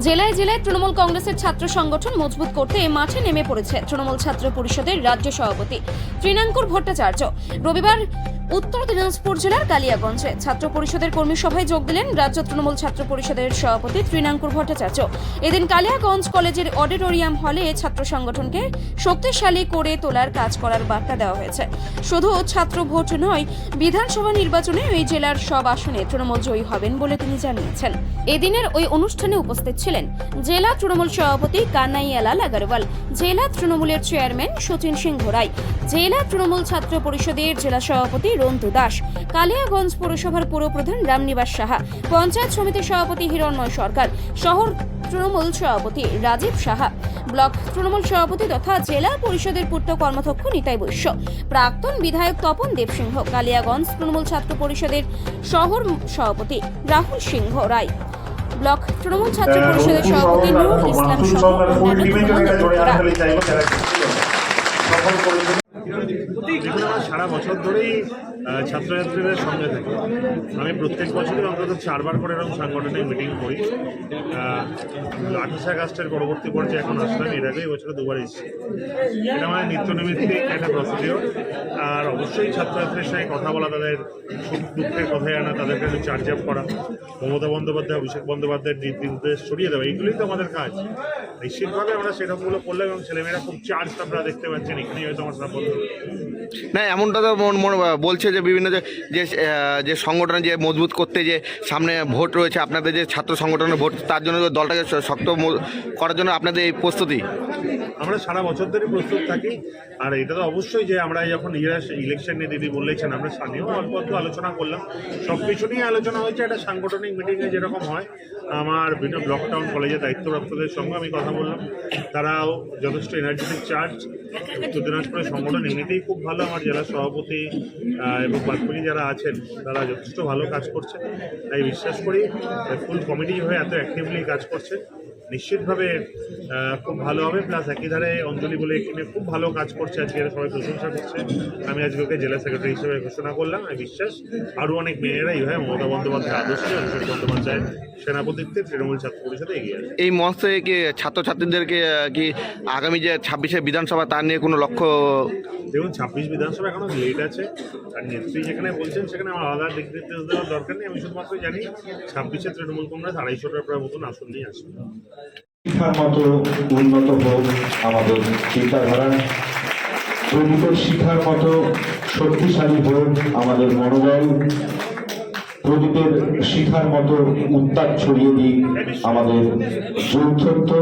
জেলায় জেলায় তৃণমূল কংগ্রেসের ছাত্র সংগঠন মজবুত করতে মাঠে নেমে পড়েছে তৃণমূল ছাত্র পরিষদের রাজ্য সভাপতি ত্রিনাঙ্কুর ভট্টাচার্য। রবিবার উত্তর দিনাজপুর জেলার কালিয়াগঞ্জে ছাত্র পরিষদের কর্মী সভায় যোগ দিলেন রাজ্য তৃণমূল ছাত্র পরিষদের সভাপতি ত্রিনাঙ্কুর ভট্টাচার্য। এদিন কালিয়াগঞ্জ কলেজের অডিটোরিয়াম হলে ছাত্র সংগঠনকে শক্তিশালী করে তোলার কাজ করার বার্তা দেওয়া হয়েছে। শুধু ছাত্র ভোট নয়, বিধানসভা নির্বাচনে ওই জেলার সব আসনে তৃণমূল জয়ী হবেন বলে তিনি জানিয়েছেন। এদিনের ওই অনুষ্ঠানে উপস্থিত ছিলেন জেলা তৃণমূল সভাপতি কানাইয়ালাল আগরওয়াল, জেলা তৃণমূলের চেয়ারম্যান সচিন সিংহ রায়, জেলা তৃণমূল ছাত্র পরিষদের জেলা সভাপতি রন্তু দাস, কালিয়াগঞ্জ পৌরসভার পৌরপ্রধান রামনিবাস সাহা, পঞ্চায়েত সমিতির সভাপতি হিরণময় সরকার, শহর তৃণমূল সভাপতি রাজীব সাহা, ব্লক তৃণমূল সভাপতি তথা জেলা পরিষদের পূর্ত কর্মাধ্যক্ষ নিতাই বৈশ্য, প্রাক্তন বিধায়ক তপন দেবসিংহ, কালিয়াগঞ্জ তৃণমূল ছাত্র পরিষদের শহর সভাপতি রাহুল সিংহ রায়, ব্লক তৃণমূল ছাত্র পরিষদের সভাপতি নুরুল ইসলাম সহ সারা বছর ধরেই ছাত্রছাত্রীদের সঙ্গে থাকি। আমি প্রত্যেক বছরই অন্তত 4 বার করে এরকম সাংগঠনিক মিটিং করি। 28 আগস্টের পরবর্তী পর্যায়ে এখন আসলাম, এর আগে বছরে 2 বার এসেছি। এটা আমার নিত্যনৈমিত্তিক একটা প্রসিডিওর। আর অবশ্যই ছাত্রছাত্রীর সঙ্গে কথা বলা, তাদের সুখ দুঃখের কথায় আনা, তাদেরকে একটু চার্জ আপ করা, মমতা বন্দ্যোপাধ্যায় অভিষেক বন্দ্যোপাধ্যায়ের নির্দেশ ছড়িয়ে দেওয়া, এইগুলোই তো আমাদের কাজ। নিশ্চিতভাবে আমরা সেরকমগুলো করলাম এবং ছেলেমেয়েরা খুব চার্জ আপনারা দেখতে পাচ্ছেন। এখানেই হয়তো আমার সাপোর্ট না, এমনটা তো বলছে যে বিভিন্ন যে সংগঠন যে মজবুত করতে যে সামনে ভোট রয়েছে, আপনাদের যে ছাত্র সংগঠনের ভোট, তার জন্য দলটাকে শক্ত করার জন্য আপনাদের এই প্রস্তুতি। আমরা সারা বছর ধরে প্রস্তুত থাকি। আর এটা তো অবশ্যই যে আমরা যখন ইলেকশন নিয়ে দিদি বলেছেন, আমরা স্থানীয় অল্প অল্প আলোচনা করলাম, সব কিছু নিয়ে আলোচনা হয়েছে। একটা সাংগঠনিক মিটিংয়ে যেরকম হয়, আমার বিভিন্ন ব্লক টাউন কলেজের দায়িত্বপ্রাপ্তদের সঙ্গে আমি কথা বললাম। তারাও যথেষ্ট এনার্জেটিক চার্জ। উত্তর দিনাজপুরের সংগঠন এমনিতেই খুব ভালো। আমার জেলা সভাপতি এবং বাকি যারা আছেন তারা যথেষ্ট ভালো কাজ করছে। তাই বিশ্বাস করি ফুল কমিটি হয়ে এত অ্যাক্টিভলি কাজ করছে, নিশ্চিতভাবে খুব ভালো হবে। প্লাস একই ধারে অঞ্জলি বলে এখানে খুব ভালো কাজ করছে, আজকে সবাই প্রশংসা করছে। আমি আজকে ওকে জেলা সেক্রেটারি হিসেবে ঘোষণা করলাম। আমি বিশ্বাস আরও অনেক মেয়েরা এইভাবে মমতা বন্দ্যোপাধ্যায় আদর্শে, অভিষেক বন্দ্যোপাধ্যায় সেনাপতিত্বে তৃণমূল ছাত্র পরিষদে এগিয়ে আসে। এই মঞ্চে কি ছাত্রছাত্রীদেরকে কি আগামী যে 26শে বিধানসভা, তার নিয়ে কোনো লক্ষ্য? দেখুন, 26 বিধানসভা এখনো লেট আছে। আর নেত্রী যেখানে বলছেন সেখানে আমার আলাদা দিক নির্দেশ দেওয়ার দরকার নেই। আমি শুধুমাত্র জানি 26শে তৃণমূল কংগ্রেস 250টার মতন আসন নিয়ে আসবে। শিক্ষার মতো উন্নত হোক আমাদের চিন্তাধারা, প্রদীপের শিক্ষার মতো শক্তিশালী হোক আমাদের মনোবল, প্রদীপের শিক্ষার মতো উত্তাপ ছড়িয়ে দিক আমাদের যৌথত্ব।